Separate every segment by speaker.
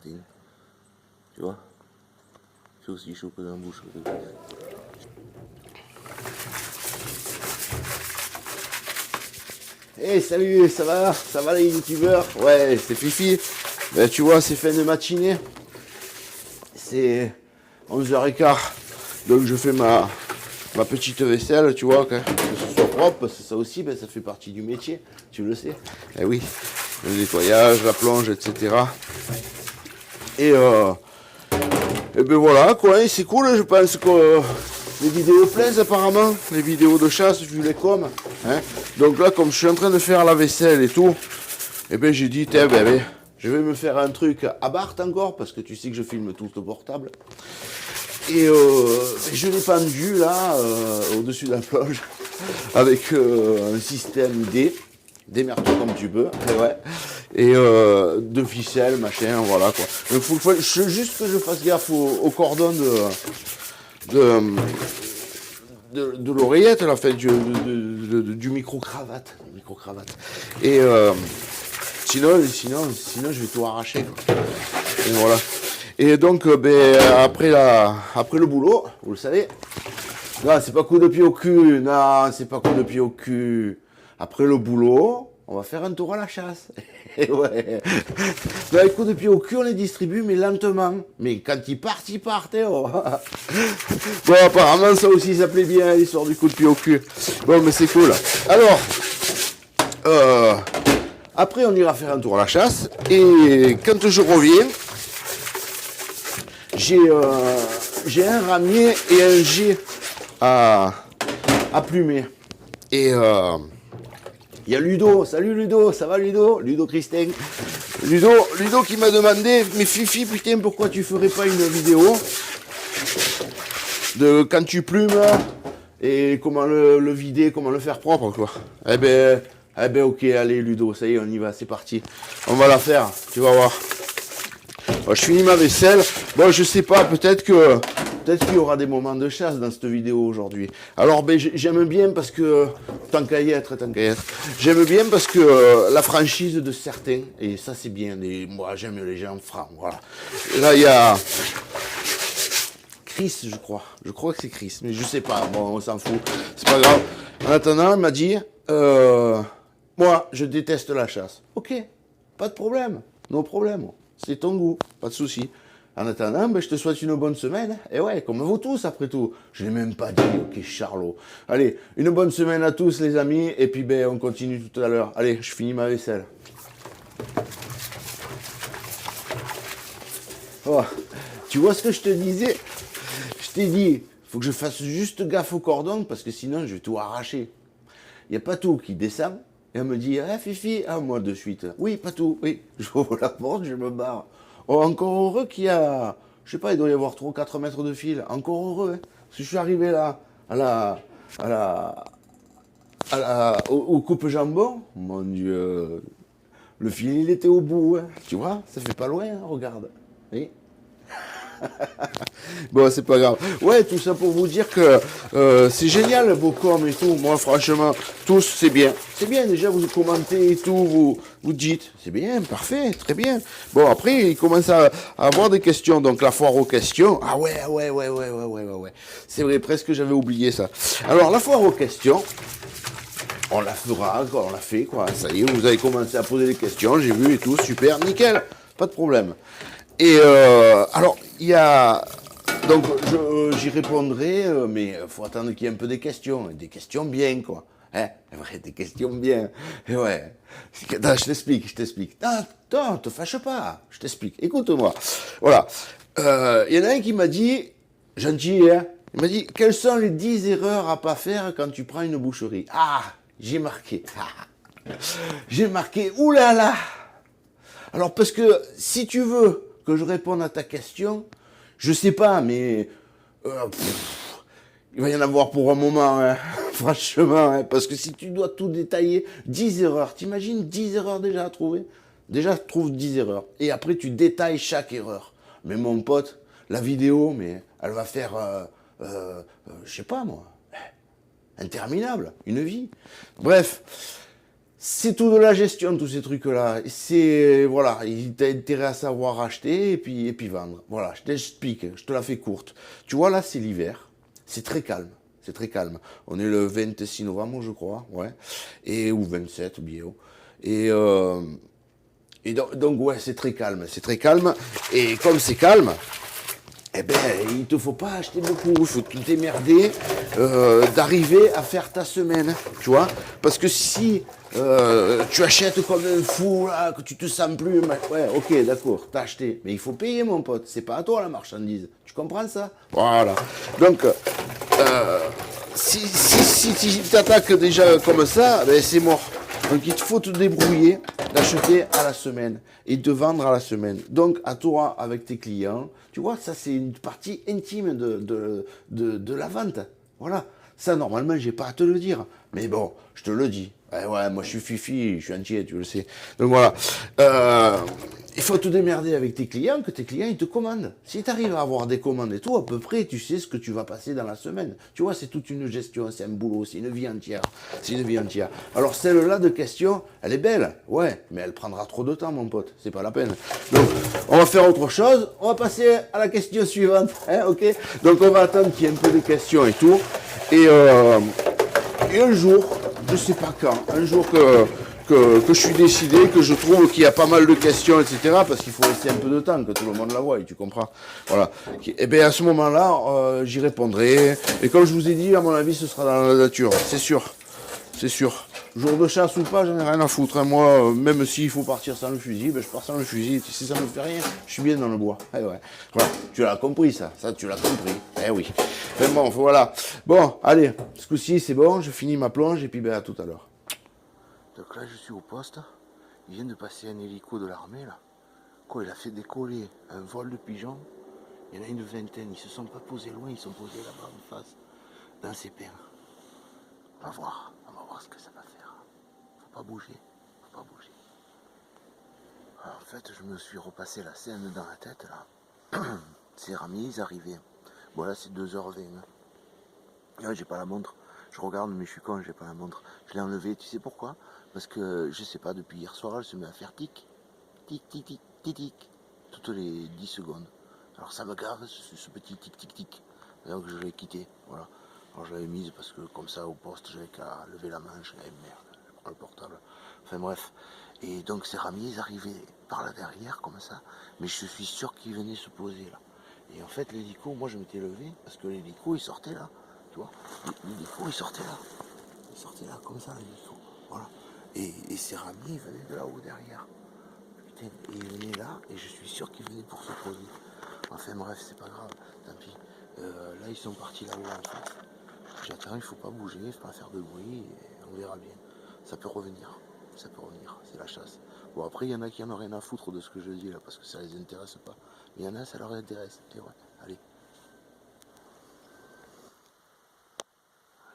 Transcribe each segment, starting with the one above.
Speaker 1: matin. Tu vois? C'est aussi chaud que dans la bouche. Hey, salut, ça va? Ça va les youtubeurs? Ouais, c'est Fifi. Ben, tu vois, c'est fin de matinée. C'est 11h15. Donc je fais ma petite vaisselle, tu vois, que ce soit propre, parce que ça aussi, ben, ça fait partie du métier, tu le sais. Eh oui, le nettoyage, la plonge, etc. Et ben voilà, quoi, c'est cool, je pense que les vidéos plaisent apparemment, les vidéos de chasse, vu les coms. Hein. Donc là, comme je suis en train de faire la vaisselle et tout, et ben j'ai dit, ben, je vais me faire un truc à Barthes encore, parce que tu sais que je filme tout au portable. Et je l'ai pendu là, au-dessus de la plage, avec un système démerde-toi comme tu peux, et ouais. Et de ficelles, machin, voilà quoi. Il faut juste que je fasse gaffe au cordon de l'oreillette, la fait du micro-cravate. Et sinon, je vais tout arracher. Quoi. Et voilà. Et donc, après le boulot, vous le savez, non, c'est pas coup de pied au cul, non, c'est pas coup de pied au cul. Après le boulot, on va faire un tour à la chasse. Ouais. Dans les coups de pied au cul, on les distribue, mais lentement. Mais quand ils partent, oh. Bon, apparemment, ça aussi, ça plaît bien, l'histoire du coup de pied au cul. Bon, mais c'est cool. Alors, après, on ira faire un tour à la chasse. Et quand je reviens, j'ai un ramier et un jet à plumer. Et il y a Ludo. Salut Ludo, ça va Ludo? Ludo Christin. Ludo qui m'a demandé, mais Fifi, putain, pourquoi tu ferais pas une vidéo de quand tu plumes et comment le vider, comment le faire propre, quoi. Eh ben, ok, allez Ludo, ça y est, on y va, c'est parti. On va la faire, tu vas voir. Bon, je finis ma vaisselle. Bon, je sais pas, peut-être qu'il y aura des moments de chasse dans cette vidéo aujourd'hui. Alors, j'aime bien parce que, tant qu'à y être, j'aime bien parce que la franchise de certains, et ça c'est bien, moi j'aime les gens francs, voilà. Et là, il y a Chris, je crois que c'est Chris, mais je sais pas, bon, on s'en fout, c'est pas grave. En attendant, il m'a dit, moi, je déteste la chasse. Ok, pas de problème, no problème. C'est ton goût, pas de souci. En attendant, je te souhaite une bonne semaine. Et ouais, comme vous tous, après tout. Je l'ai même pas dit, ok, Charlot. Allez, une bonne semaine à tous, les amis. Et puis, on continue tout à l'heure. Allez, je finis ma vaisselle. Oh, tu vois ce que je te disais? Je t'ai dit, faut que je fasse juste gaffe au cordon, parce que sinon, je vais tout arracher. Il n'y a pas tout qui descend. Et elle me dit, Fifi, moi de suite. Oui, pas tout, oui. J'ouvre la porte, je me barre. Oh, encore heureux qu'il y a, je sais pas, il doit y avoir 3 ou 4 mètres de fil. Encore heureux, hein. Parce que je suis arrivé là, au coupe-jambon. Mon Dieu, le fil, il était au bout, hein. Tu vois, ça fait pas loin, hein, regarde. Oui. Bon, c'est pas grave. Ouais, tout ça pour vous dire que c'est génial vos coms et tout. Moi, franchement, tous, c'est bien. C'est bien, déjà, vous commentez et tout, vous dites. C'est bien, parfait, très bien. Bon, après, il commence à avoir des questions. Donc, la foire aux questions. Ah ouais. C'est vrai, presque j'avais oublié ça. Alors, la foire aux questions, on la fera, quoi, on l'a fait, quoi. Ça y est, vous avez commencé à poser des questions, j'ai vu et tout, super, nickel, pas de problème. Et alors, il y a... Donc, j'y répondrai, mais il faut attendre qu'il y ait un peu des questions bien, quoi. Hein, vrai, des questions bien. Et ouais. Attends, je t'explique. Attends, te fâche pas, je t'explique. Écoute-moi. Voilà. Il y en a un qui m'a dit, gentil, hein, il m'a dit, quelles sont les 10 erreurs à pas faire quand tu prends une boucherie? Ah, j'ai marqué. J'ai marqué, oulala. Alors, parce que si tu veux que je réponde à ta question, je sais pas, mais il va y en avoir pour un moment, hein, franchement, hein, parce que si tu dois tout détailler, 10 erreurs, t'imagines 10 erreurs déjà à trouver? Déjà, trouve 10 erreurs, et après tu détailles chaque erreur. Mais mon pote, la vidéo, mais elle va faire, je sais pas moi, interminable, une vie. Bref, C'est tout de la gestion, tous ces trucs-là. C'est, voilà, il t'a intérêt à savoir acheter et puis vendre. Voilà, je t'explique, je te la fais courte. Tu vois, là, c'est l'hiver. C'est très calme. C'est très calme. On est le 26 novembre, je crois, ouais. Ou 27, ou bien. Et donc, ouais, c'est très calme. C'est très calme. Et comme c'est calme, eh ben, il te faut pas acheter beaucoup. Il faut te démerder d'arriver à faire ta semaine, tu vois. Parce que si tu achètes comme un fou, là, que tu te sens plus, ouais, ok, d'accord, t'as acheté. Mais il faut payer, mon pote. C'est pas à toi la marchandise. Tu comprends ça? Voilà. Donc, si tu t'attaques déjà comme ça, ben c'est mort. Donc il te faut te débrouiller d'acheter à la semaine et de vendre à la semaine. Donc à toi avec tes clients, tu vois, ça c'est une partie intime de la vente. Voilà. Ça normalement j'ai pas à te le dire. Mais bon, je te le dis. Ouais, moi je suis fifi, je suis entier, tu le sais. Donc voilà. Il faut te démerder avec tes clients, que tes clients ils te commandent. Si tu arrives à avoir des commandes et tout, à peu près, tu sais ce que tu vas passer dans la semaine. Tu vois, c'est toute une gestion, c'est un boulot, c'est une vie entière. C'est une vie entière. Alors celle-là de question, elle est belle, ouais, mais elle prendra trop de temps, mon pote. C'est pas la peine. Donc, on va faire autre chose. On va passer à la question suivante, hein, ok? Donc on va attendre qu'il y ait un peu de questions et tout. Et un jour, je sais pas quand, un jour que je suis décidé, que je trouve qu'il y a pas mal de questions, etc., parce qu'il faut laisser un peu de temps, que tout le monde la voie, tu comprends. Voilà. Et bien à ce moment-là, j'y répondrai. Et comme je vous ai dit, à mon avis, ce sera dans la nature, c'est sûr. C'est sûr. Jour de chasse ou pas, j'en ai rien à foutre. Hein. Moi, même s'il faut partir sans le fusil, ben, je pars sans le fusil. Tu sais, ça me fait rien. Je suis bien dans le bois. Eh ouais. Voilà. Tu l'as compris, ça. Ça, tu l'as compris. Eh oui. Mais bon, voilà. Bon, allez. Ce coup-ci, c'est bon. Je finis ma plonge et puis ben, à tout à l'heure. Donc là, je suis au poste. Il vient de passer un hélico de l'armée, là. Quoi, il a fait décoller un vol de pigeons. Il y en a une vingtaine. Ils se sont pas posés loin. Ils sont posés là-bas en face, dans ces pins. On va voir ce que ça va faire. Faut pas bouger, faut pas bouger. Alors, en fait, je me suis repassé la scène dans la tête, là. Ces ramiers, ils arrivaient. Bon, là, c'est 2h20. Là, j'ai pas la montre. Je regarde, mais je suis con, j'ai pas la montre. Je l'ai enlevée, tu sais pourquoi? Parce que, je sais pas, depuis hier soir, elle se met à faire tic, tic, tic, tic, tic, tic, toutes les 10 secondes. Alors, ça me gave, ce petit tic, tic, tic. Donc, je l'ai quitté, voilà. Alors, je l'avais mise parce que, comme ça, au poste, j'avais qu'à lever la manche. Et merde, je prends le portable. Enfin, bref. Et donc, ces ramiers, ils arrivaient par là derrière, comme ça. Mais je suis sûr qu'ils venaient se poser, là. Et en fait, l'hélico, moi, je m'étais levé parce que l'hélico, il sortait là. Tu vois, l'hélico, il sortait là. Il sortait là, comme ça, l'hélico. Voilà. Et ces ramiers, ils venaient de là-haut derrière. Putain, et ils venaient là, et je suis sûr qu'ils venaient pour se poser. Enfin bref, c'est pas grave, tant pis. Là, ils sont partis là-haut en fait. J'attends, il faut pas bouger, il faut pas faire de bruit, et on verra bien. Ça peut revenir, c'est la chasse. Bon, après, il y en a qui en ont rien à foutre de ce que je dis là, parce que ça les intéresse pas. Mais il y en a, ça leur intéresse. Et ouais, allez.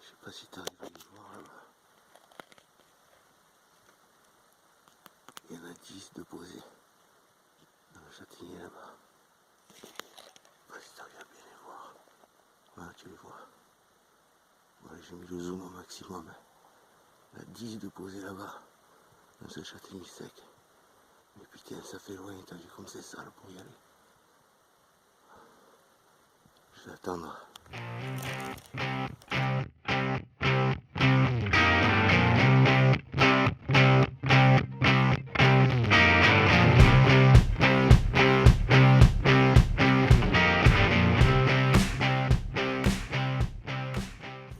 Speaker 1: Je sais pas si tu arrives à les voir là-bas. Il y en a 10 de posés dans le châtaignier là-bas. Je sais pas si tu arrives à bien les voir. Voilà, tu les vois. Voilà, j'ai mis le zoom au maximum. Il y en a 10 de posés là-bas, dans ce châtaignier sec. Mais putain, ça fait loin, t'as vu comme c'est sale pour y aller. Je vais attendre.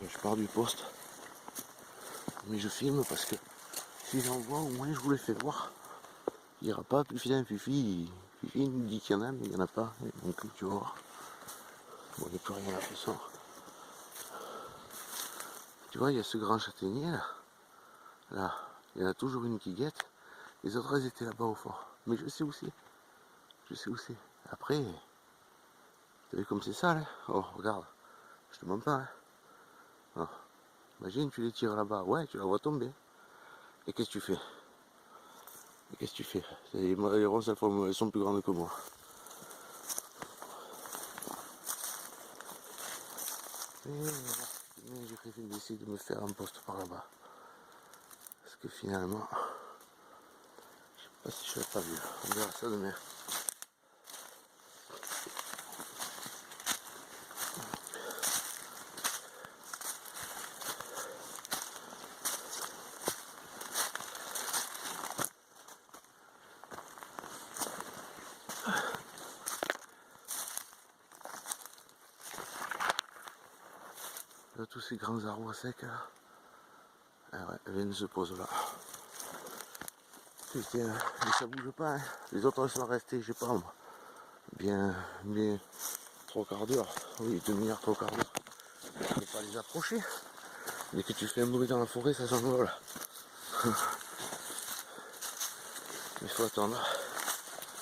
Speaker 1: Je pars du poste, mais je filme parce que si j'en vois, au moins je vous les fais voir. Il n'y aura pas plus d'un Fifi. Fifi nous dit qu'il y en a, mais il n'y en a pas. Donc tu vas voir. Bon, il n'y a plus rien là ce soir. Tu vois, il y a ce grand châtaignier là. Là, il y en a toujours une qui guette. Les autres, elles étaient là-bas au fond. Mais je sais où c'est. Je sais où c'est. Après, t'as vu comme c'est sale, hein? Oh, regarde. Je te mens pas, hein. Oh. Imagine, tu les tires là-bas. Ouais, tu la vois tomber. Et qu'est-ce que tu fais? Et qu'est-ce que tu fais? Les ronces, elles sont plus grandes que moi. Et voilà. J'ai prévu d'essayer de me faire un poste par là-bas. Parce que finalement, je sais pas si je l'ai pas vu. On verra ça demain. Là, tous ces grands arbres secs là. Ah ouais, elles viennent se poser là. Putain, mais ça bouge pas, hein. Les autres sont restés, je sais pas moi. Bien 3/4 d'heure. Oui, demi-heure, 3/4 d'heure. Il ne faut pas les approcher. Dès que tu fais un bruit dans la forêt, ça s'envole. Il faut attendre.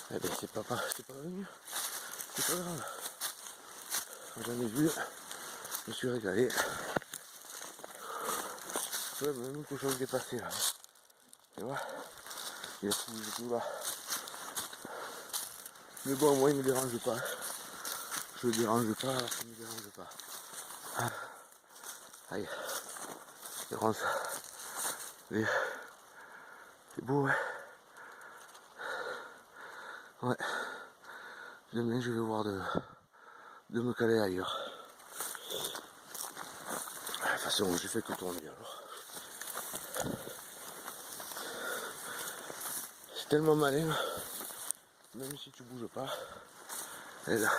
Speaker 1: Eh ben c'est pas venu. C'est pas grave. J'en ai vu. Je me suis régalé. Ouais, même le cochon qui est passé là. Tu vois, il a tout là. Mais bon, moi il me dérange pas. Je le dérange pas, ça me dérange pas. Ah. Aïe. C'est grand ça. Mais c'est beau, ouais. Ouais. Demain je vais voir de me caler ailleurs. De toute façon, j'ai fait que tourner alors. C'est tellement malin, même si tu bouges pas. Et là.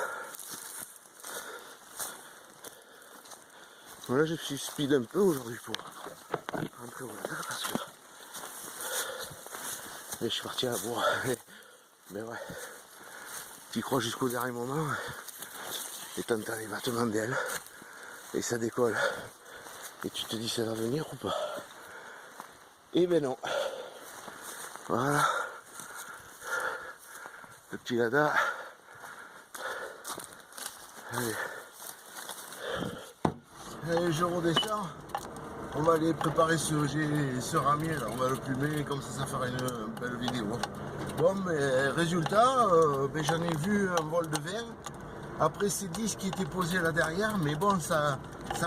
Speaker 1: Voilà, je suis speed un peu aujourd'hui pour rentrer au lac parce que mais je suis parti à la bourre. Mais ouais, tu crois jusqu'au dernier moment et t'entends les battements d'ailes et ça décolle. Et tu te dis ça va venir ou pas? Et ben non. Voilà. Le petit Lada. Allez. Allez, je redescends. On va aller préparer ce ramier, là. On va le plumer, comme ça fera une belle vidéo. Bon, mais résultat, j'en ai vu un vol de verre. Après ces 10 qui étaient posés là derrière, mais bon, ça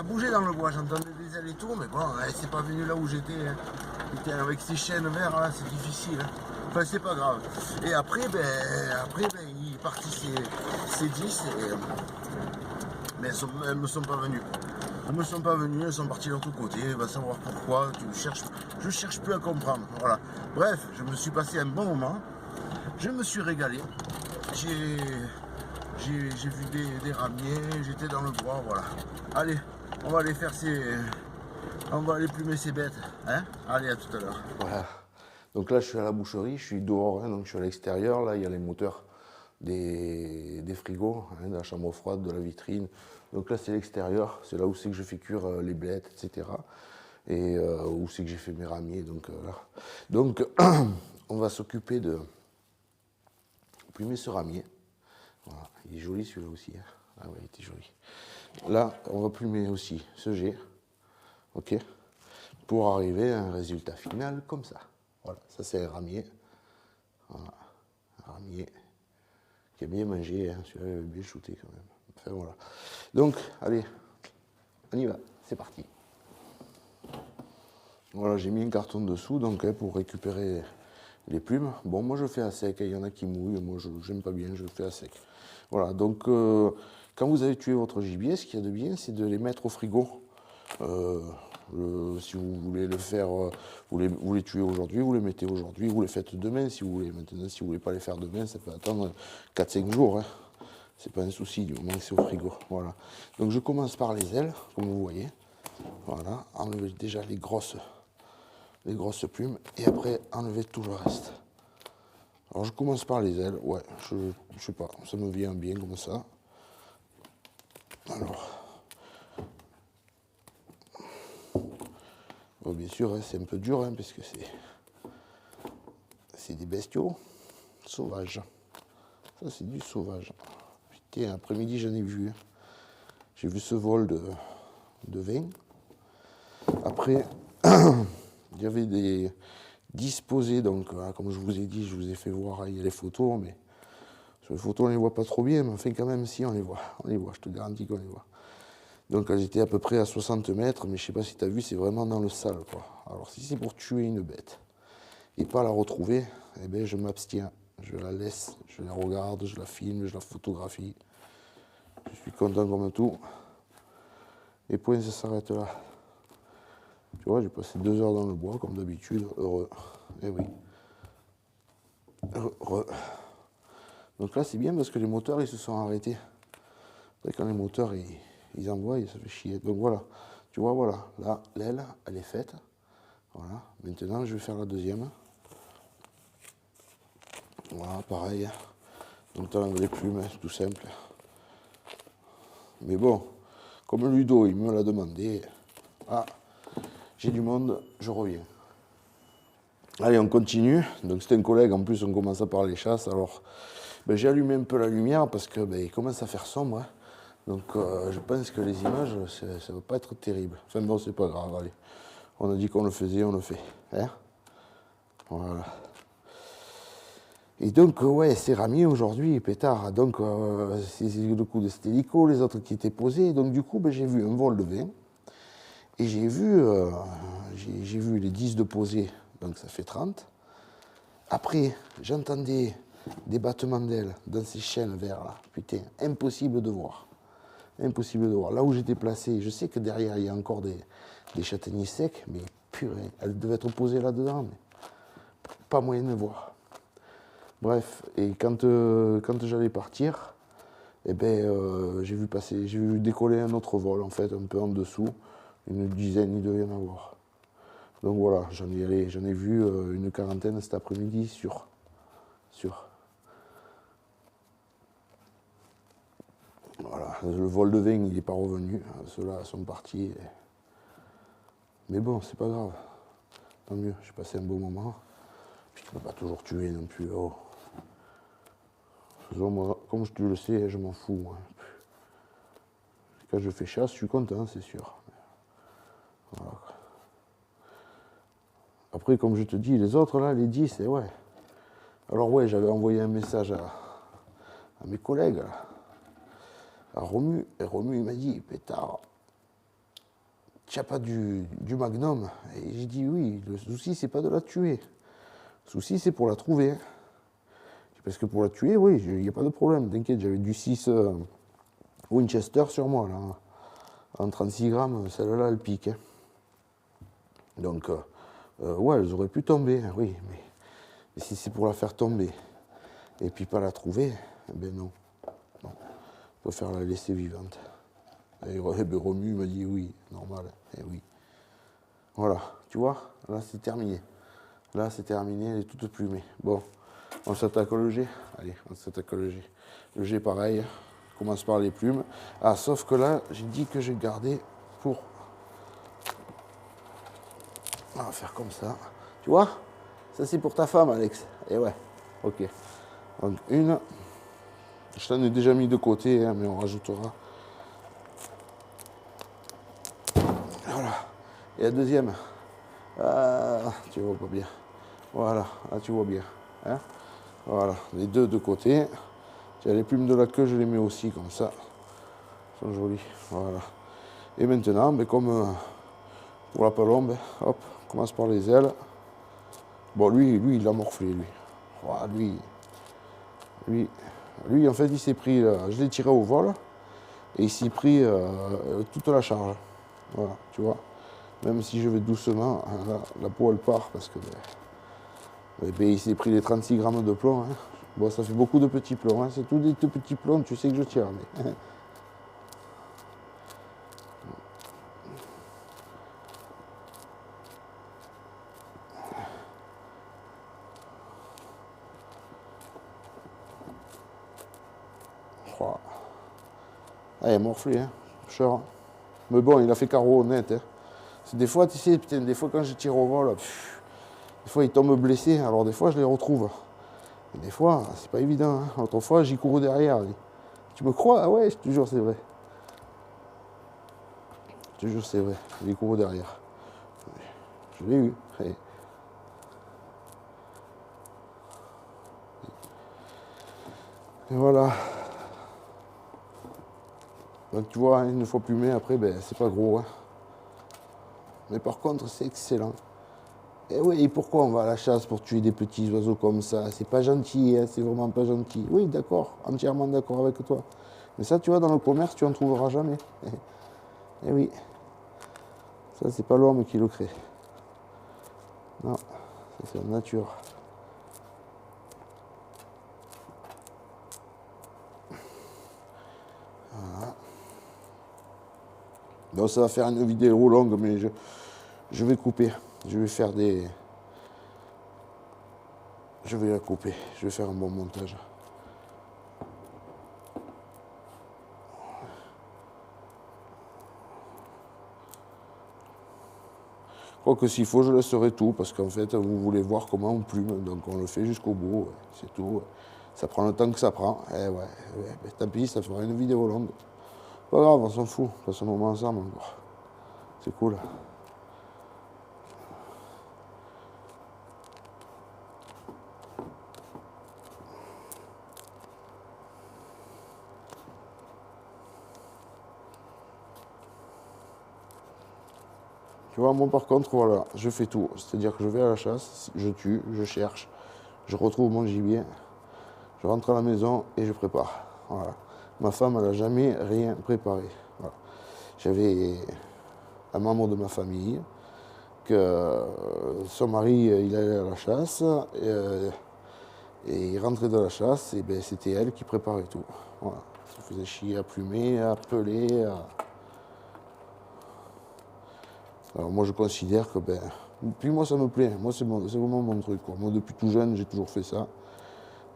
Speaker 1: bougeait dans le bois. J'entendais des ailes et tout, mais bon, c'est pas venu là où j'étais. Hein. Avec ces chaînes verts là, c'est difficile. Hein. Enfin, c'est pas grave. Et après, il est parti ces 10, mais elles me sont pas venues. Elles me sont pas venues, elles sont parties de l'autre côté, va savoir pourquoi, je cherche plus à comprendre, voilà. Bref, je me suis passé un bon moment, je me suis régalé, j'ai vu des ramiers, j'étais dans le bois, voilà. Allez, on va aller plumer ces bêtes, hein. Allez, à tout à l'heure. Voilà, donc là je suis à la boucherie, je suis dehors, hein, donc je suis à l'extérieur, là il y a les moteurs des frigos, hein, de la chambre froide, de la vitrine. Donc là c'est l'extérieur, c'est là où c'est que je fais cuire les blettes, etc. Et où c'est que j'ai fait mes ramiers. Donc là. Donc on va s'occuper de plumer ce ramier. Voilà. Il est joli celui-là aussi. Hein. Ah ouais, il était joli. Là on va plumer aussi ce jet. Ok. Pour arriver à un résultat final comme ça. Voilà, ça c'est un ramier. Voilà. Un ramier qui a bien mangé, hein. Celui-là avait bien shooté quand même. Enfin voilà. Donc, allez, on y va, c'est parti. Voilà, j'ai mis un carton dessous donc hein, pour récupérer les plumes. Bon, moi je fais à sec, il y en a qui mouillent, moi je n'aime pas bien, je le fais à sec. Voilà, donc quand vous avez tué votre gibier, ce qu'il y a de bien, c'est de les mettre au frigo. Si vous voulez le faire, vous les tuez aujourd'hui, vous les mettez aujourd'hui, vous les faites demain si vous voulez. Maintenant, si vous voulez pas les faire demain, ça peut attendre 4-5 jours. Hein. C'est pas un souci du moment que c'est au frigo. Voilà. Donc je commence par les ailes, comme vous voyez. Voilà, enlevez déjà les grosses plumes et après enlevez tout le reste. Alors je commence par les ailes, ouais, je sais pas, ça me vient bien comme ça. Alors. Bon, bien sûr, hein, c'est un peu dur, hein, parce que c'est des bestiaux sauvages. Ça, c'est du sauvage. Putain, après-midi, j'en ai vu. Hein. J'ai vu ce vol de vin. Après, il y avait des disposés, donc, comme je vous ai dit, je vous ai fait voir, il y a les photos, mais sur les photos, on ne les voit pas trop bien, mais enfin, quand même, si, on les voit, je te garantis qu'on les voit. Donc elles étaient à peu près à 60 mètres, mais je sais pas si tu as vu, c'est vraiment dans le sale, quoi. Alors si c'est pour tuer une bête et pas la retrouver, eh bien je m'abstiens. Je la laisse, je la regarde, je la filme, je la photographie. Je suis content comme tout. Et point, ça s'arrête là. Tu vois, j'ai passé 2 heures dans le bois, comme d'habitude, heureux. Eh oui. Heureux. Donc là, c'est bien parce que les moteurs, ils se sont arrêtés. Après, quand les moteurs, ils envoient, ça fait chier. Donc voilà. Tu vois, voilà. Là, l'aile, elle est faite. Voilà. Maintenant, je vais faire la deuxième. Voilà, pareil. Donc, tu enlèves les plumes, c'est tout simple. Mais bon, comme Ludo, il me l'a demandé. Ah, j'ai du monde, je reviens. Allez, on continue. Donc, c'est un collègue, en plus, on commence à parler chasse. Alors, ben, j'ai allumé un peu la lumière parce que ben, il commence à faire sombre. Hein. Donc, je pense que les images, ça ne va pas être terrible. Enfin, bon, c'est pas grave, allez. On a dit qu'on le faisait, on le fait. Hein, voilà. Et donc, ouais, c'est ramier aujourd'hui, pétard. Donc, c'est le coup de cet hélico, les autres qui étaient posés. Donc, du coup, ben, j'ai vu un vol de 20. Et j'ai vu les 10 de posés, donc ça fait 30. Après, j'entendais des battements d'ailes dans ces chaînes verts là. Putain, impossible de voir. Impossible de voir. Là où j'étais placé, je sais que derrière, il y a encore des châtaigniers secs, mais purée, elles devaient être posées là-dedans, mais pas moyen de voir. Bref, et quand j'allais partir, eh ben, j'ai vu décoller un autre vol, en fait, un peu en dessous. Une dizaine, il devait y en avoir. Donc voilà, j'en ai vu une quarantaine cet après-midi sur. Voilà, le vol de 20, il n'est pas revenu. Ceux-là sont partis. Mais bon, c'est pas grave. Tant mieux, j'ai passé un beau moment. Puis tu peux pas toujours tuer non plus. Oh. Moi, comme tu le sais, je m'en fous. Moi. Quand je fais chasse, je suis content, c'est sûr. Voilà. Après, comme je te dis, les autres, là, les 10, c'est ouais. Alors ouais, j'avais envoyé un message à mes collègues, là, à Romu, et Romu, il m'a dit, pétard, tu n'as pas du magnum? Et j'ai dit, oui, le souci, c'est pas de la tuer. Le souci, c'est pour la trouver. Parce que pour la tuer, oui, il n'y a pas de problème, t'inquiète, j'avais du 6 Winchester sur moi, là. En 36 grammes, celle-là, elle pique. Hein. Donc, ouais, elles auraient pu tomber, oui, mais si c'est pour la faire tomber et puis pas la trouver, eh ben non. Non. Je préfère la laisser vivante. Et Romu m'a dit oui, normal, et oui. Voilà, tu vois, là c'est terminé. Là c'est terminé, elle est toute plumée. Bon, on s'attaque au G. Allez, on s'attaque au G. Le G pareil, on commence par les plumes. Ah, sauf que là, j'ai dit que j'ai gardé pour... On va faire comme ça. Tu vois? Ça c'est pour ta femme, Alex. Et ouais, ok. Donc une, je t'en ai déjà mis de côté, hein, mais on rajoutera. Voilà. Et la deuxième, tu vois pas bien. Voilà, là tu vois bien. Hein, voilà, les deux de côté. Tiens, les plumes de la queue, je les mets aussi comme ça. Elles sont jolies. Voilà. Et maintenant, ben, comme pour la palombe, hop, on commence par les ailes. Bon, lui, il a morflé, lui. Voilà, lui, en fait, il s'est pris, je l'ai tiré au vol, et il s'est pris toute la charge. Voilà, tu vois. Même si je vais doucement, la peau, elle part, parce que il s'est pris les 36 grammes de plomb. Hein. Bon, ça fait beaucoup de petits plombs. Hein. C'est tout des tout petits plombs, tu sais que je tire. Mais... Oh. Ah, il est morflé, hein. Cher. Mais bon, il a fait carreau net. Hein. Des fois, tu sais, putain, des fois quand je tire au vol, des fois il tombe blessé, alors des fois je les retrouve. Et des fois, c'est pas évident. Hein. Autrefois, j'y cours derrière. Tu me crois? Ah ouais, je te jure, c'est vrai. Je te jure, c'est vrai. J'y cours derrière. Je l'ai eu. Et voilà. Donc tu vois, une fois plumé, après, ben, c'est pas gros. Hein. Mais par contre, c'est excellent. Et oui, et pourquoi on va à la chasse pour tuer des petits oiseaux comme ça? C'est pas gentil, hein, c'est vraiment pas gentil. Oui, d'accord, entièrement d'accord avec toi. Mais ça, tu vois, dans le commerce, tu en trouveras jamais. Eh oui, ça, c'est pas l'homme qui le crée. Non, ça, c'est la nature. Voilà. Donc, ça va faire une vidéo longue, mais je vais couper. Je vais faire des... Je vais la couper. Je vais faire un bon montage. Quoique s'il faut, je laisserai tout, parce qu'en fait, vous voulez voir comment on plume, donc on le fait jusqu'au bout, ouais, c'est tout. Ça prend le temps que ça prend. Eh ouais, mais tant pis, ça fera une vidéo longue. Pas grave, on s'en fout, passons un moment ensemble encore. C'est cool. Tu vois, moi par contre, voilà, je fais tout. C'est-à-dire que je vais à la chasse, je tue, je cherche, je retrouve mon gibier, je rentre à la maison et je prépare. Voilà. Ma femme, elle n'a jamais rien préparé. Voilà. J'avais un membre de ma famille que son mari, il allait à la chasse et il rentrait de la chasse et ben, c'était elle qui préparait tout. Voilà. Ça faisait chier à plumer, à peler. Alors moi je considère que ben. Puis moi ça me plaît, moi c'est vraiment mon truc. Quoi. Moi depuis tout jeune j'ai toujours fait ça.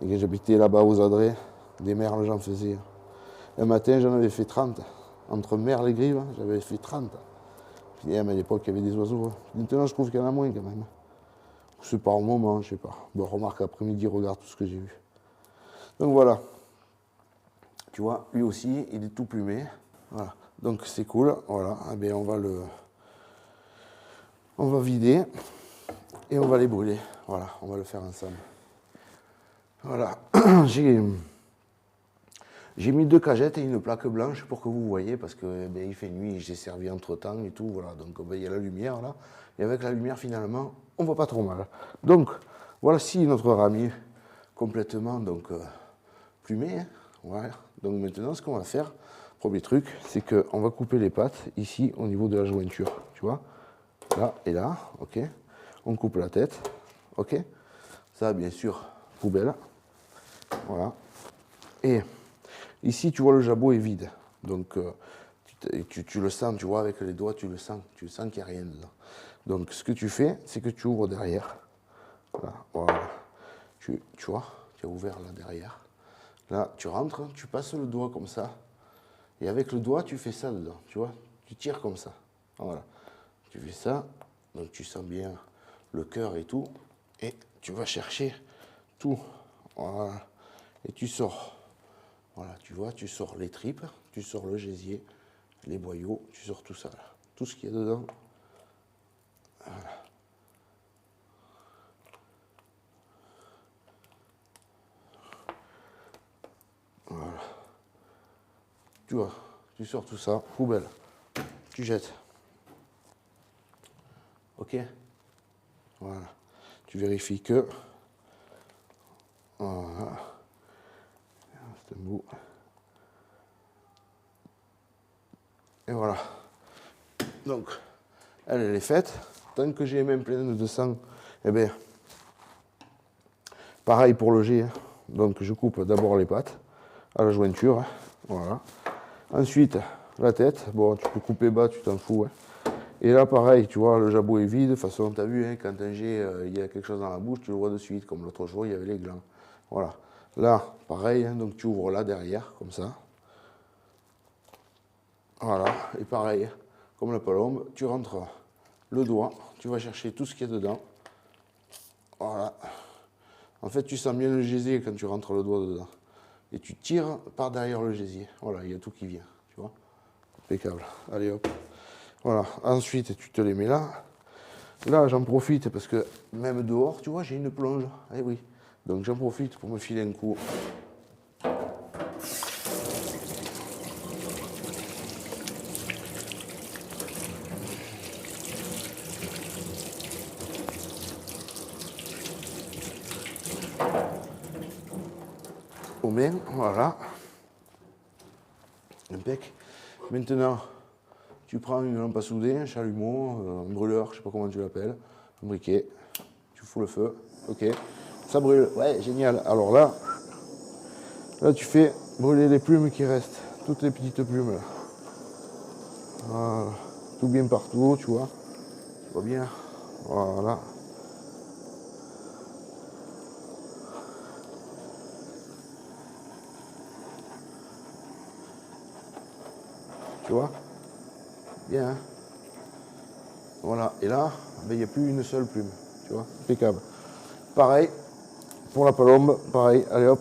Speaker 1: Et quand j'habitais là-bas aux Adrets, des merles j'en faisais. Un matin j'en avais fait 30. Entre merles et grives, j'avais fait 30. Puis, à l'époque il y avait des oiseaux. Maintenant je trouve qu'il y en a moins quand même. C'est par moment, je sais pas. Bon, remarque après-midi, regarde tout ce que j'ai vu. Donc voilà. Tu vois, lui aussi, il est tout plumé. Voilà. Donc c'est cool. Voilà. Eh bien, on va vider et on va les brûler. Voilà, on va le faire ensemble. Voilà. J'ai mis 2 cagettes et une plaque blanche pour que vous voyez, parce que ben, il fait nuit, j'ai servi entre temps et tout. Voilà. Donc ben, il y a la lumière là. Et avec la lumière, finalement, on voit pas trop mal. Donc, voici notre ramier complètement donc, plumé. Hein. Voilà. Donc maintenant, ce qu'on va faire, premier truc, c'est qu'on va couper les pattes ici au niveau de la jointure. Tu vois, là et là, ok. On coupe la tête, ok. Ça, bien sûr, poubelle. Voilà. Et ici, tu vois, le jabot est vide. Donc, tu le sens, tu vois, avec les doigts, tu sens qu'il n'y a rien dedans. Donc, ce que tu fais, c'est que tu ouvres derrière. Voilà. Voilà. Tu vois, tu as ouvert là derrière. Là, tu rentres, tu passes le doigt comme ça. Et avec le doigt, tu fais ça dedans, tu vois. Tu tires comme ça. Voilà. Tu fais ça, donc tu sens bien le cœur et tout. Et tu vas chercher tout. Voilà. Et tu sors. Voilà, tu vois, tu sors les tripes, tu sors le gésier, les boyaux, tu sors tout ça là. Tout ce qu'il y a dedans. Voilà. Voilà. Tu vois, tu sors tout ça, poubelle. Tu jettes. Ok? Voilà. Tu vérifies que. Voilà. C'est un bout. Et voilà. Donc, elle est faite. Tant que j'ai les mains pleines de sang, eh bien, pareil pour le jet. Hein. Donc, je coupe d'abord les pattes à la jointure. Hein. Voilà. Ensuite, la tête. Bon, tu peux couper bas, tu t'en fous. Hein. Et là, pareil, tu vois, le jabot est vide. De toute façon, tu as vu, hein, quand un jet, il y a quelque chose dans la bouche, tu le vois de suite. Comme l'autre jour, il y avait les glands. Voilà. Là, pareil, hein, donc tu ouvres là derrière, comme ça. Voilà. Et pareil, comme la palombe, tu rentres le doigt, tu vas chercher tout ce qu'il y a dedans. Voilà. En fait, tu sens bien le gésier quand tu rentres le doigt dedans. Et tu tires par derrière le gésier. Voilà, il y a tout qui vient, tu vois. Impeccable. Allez hop. Voilà. Ensuite, tu te les mets là. Là, j'en profite parce que même dehors, tu vois, j'ai une plonge. Eh oui. Donc j'en profite pour me filer un coup. aux mains, voilà. Impec. Maintenant, tu prends une lampe à souder, un chalumeau, un brûleur, je sais pas comment tu l'appelles, un briquet, tu fous le feu, ok. Ça brûle, ouais, génial. Alors là, tu fais brûler les plumes qui restent, toutes les petites plumes là. Voilà. Tout bien partout, tu vois. Tu vois bien. Voilà. Tu vois. Bien. Hein. Voilà. Et là, il n'y a plus une seule plume. Tu vois. Impeccable. Pareil pour la palombe. Pareil. Allez hop.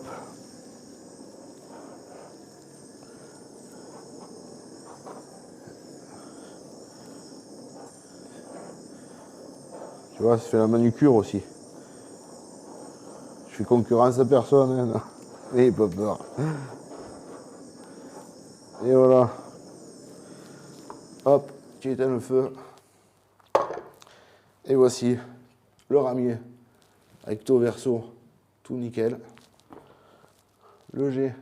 Speaker 1: Tu vois, ça fait la manucure aussi. Je fais concurrence à personne. Hein, n'ayez pas peur. Et voilà. Hop, tu éteins le feu. Et voici le ramier. Recto verso, tout nickel. Le G,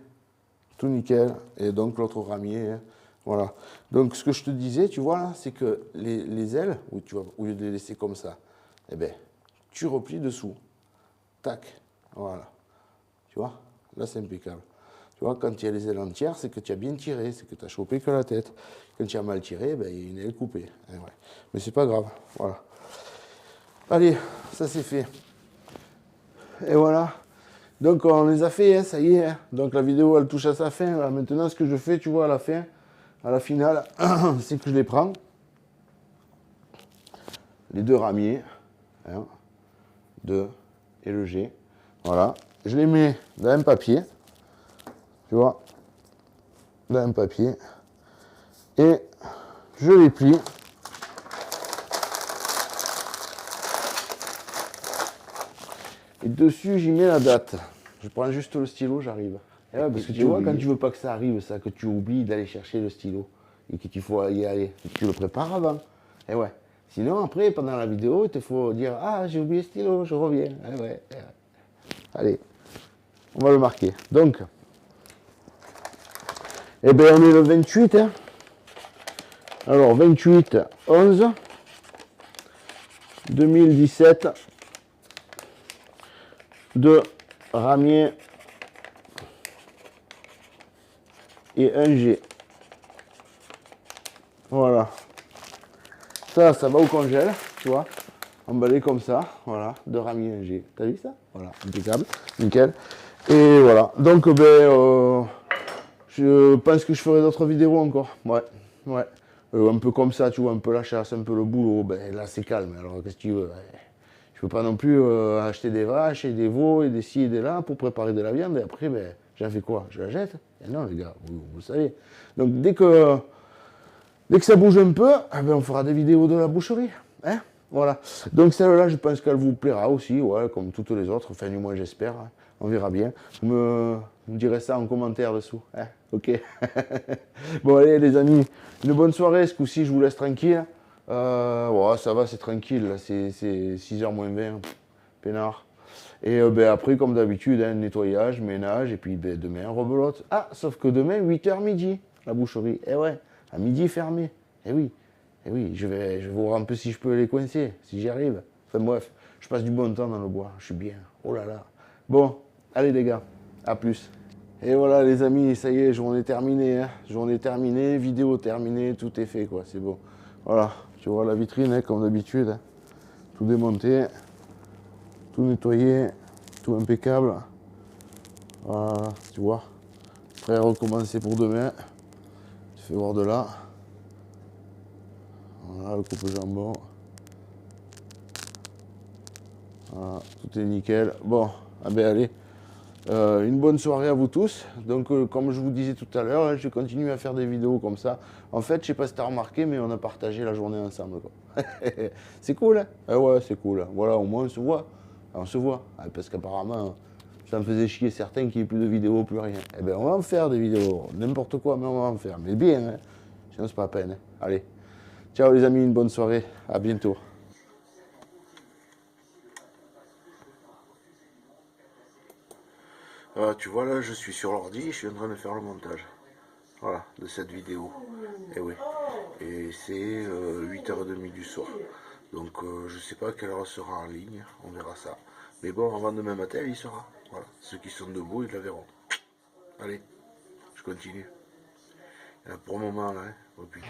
Speaker 1: tout nickel. Et donc l'autre ramier, hein, voilà. Donc ce que je te disais, tu vois là, c'est que les ailes, au lieu de les laisser comme ça, eh ben, tu replies dessous. Tac, voilà. Tu vois, là c'est impeccable. Tu vois, quand il y a les ailes entières, c'est que tu as bien tiré, c'est que tu as chopé que la tête. Quand tu as mal tiré, ben, il y a une aile coupée. Eh ouais. Mais c'est pas grave, voilà. Allez, ça c'est fait. Et voilà. Donc on les a fait, hein, ça y est. Hein. Donc la vidéo elle touche à sa fin. Là. Maintenant ce que je fais, tu vois, à la fin, à la finale, c'est que je les prends. Les deux ramiers. 1, 2 et le G. Voilà. Je les mets dans un papier. Tu vois. Dans un papier. Et je les plie. Et dessus, j'y mets la date. Je prends juste le stylo, j'arrive. Ouais, parce que tu vois, quand tu veux pas que ça arrive, ça, que tu oublies d'aller chercher le stylo et qu'il faut y aller, tu le prépares avant. Et ouais. Sinon, après, pendant la vidéo, il te faut dire ah, j'ai oublié le stylo, je reviens. Et ouais. Allez, on va le marquer. Donc, eh bien, on est le 28. Hein. Alors, 28, 11, 2017, de ramier et un G. Voilà. Ça va au congèle, tu vois. Emballé comme ça, voilà, de ramier un G. T'as vu ça? Voilà, impeccable, nickel. Et voilà. Donc, je pense que je ferai d'autres vidéos encore. Ouais, ouais. Un peu comme ça, tu vois, un peu la chasse, un peu le boulot. Ben là, c'est calme. Alors, qu'est-ce que tu veux? Je peux pas non plus acheter des vaches et des veaux et des ci et des là pour préparer de la viande. Et après, ben, j'en fais quoi? Je la jette? Et non, les gars, vous le savez. Donc, dès que ça bouge un peu, eh ben, on fera des vidéos de la boucherie. Hein, voilà. Donc celle-là, je pense qu'elle vous plaira aussi, ouais, comme toutes les autres. Enfin, du moins, j'espère. Hein. On verra bien. Vous me direz ça en commentaire dessous. Hein, ok. Bon, allez, les amis, une bonne soirée. Ce coup-ci, je vous laisse tranquille. Ouais, ça va, c'est tranquille. C'est 6h moins 20. Peinard. Et ben, après, comme d'habitude, hein, nettoyage, ménage. Et puis ben, demain, rebelote. Ah, sauf que demain, 8h midi, la boucherie. Eh ouais. À midi fermé. Eh oui, je vais voir un peu si je peux les coincer, si j'y arrive. Enfin bref, je passe du bon temps dans le bois, je suis bien. Oh là là. Bon, allez les gars, à plus. Et voilà les amis, ça y est, journée terminée. Hein. Journée terminée, vidéo terminée, tout est fait quoi, c'est bon. Voilà, tu vois la vitrine hein, comme d'habitude. Hein. Tout démonté, tout nettoyé, tout impeccable. Voilà, tu vois. Prêt à recommencer pour demain. Je fais voir de là. Voilà, le coupe-jambon. Voilà, tout est nickel. Bon, ah ben allez. Une bonne soirée à vous tous. Donc, comme je vous disais tout à l'heure, je continue à faire des vidéos comme ça. En fait, je sais pas si tu as remarqué, mais on a partagé la journée ensemble. C'est cool, hein? Ah ouais, c'est cool. Voilà, au moins on se voit. On se voit. Ah, parce qu'apparemment, ça me faisait chier certains qui n'aient plus de vidéos, plus rien. Eh bien, on va en faire des vidéos. N'importe quoi, mais on va en faire. Mais bien, hein? Sinon, c'est pas la peine. Hein? Allez. Ciao les amis, une bonne soirée. À bientôt. Tu vois là, je suis sur l'ordi, je suis en train de faire le montage. Voilà, de cette vidéo. Et oui. Et c'est 8h30 du soir. Donc je sais pas à quelle heure elle sera en ligne, on verra ça. Mais bon, avant demain matin, il y sera. Voilà. Ceux qui sont debout, ils la verront. Allez, je continue. Pour le moment, là, hein. Oh putain.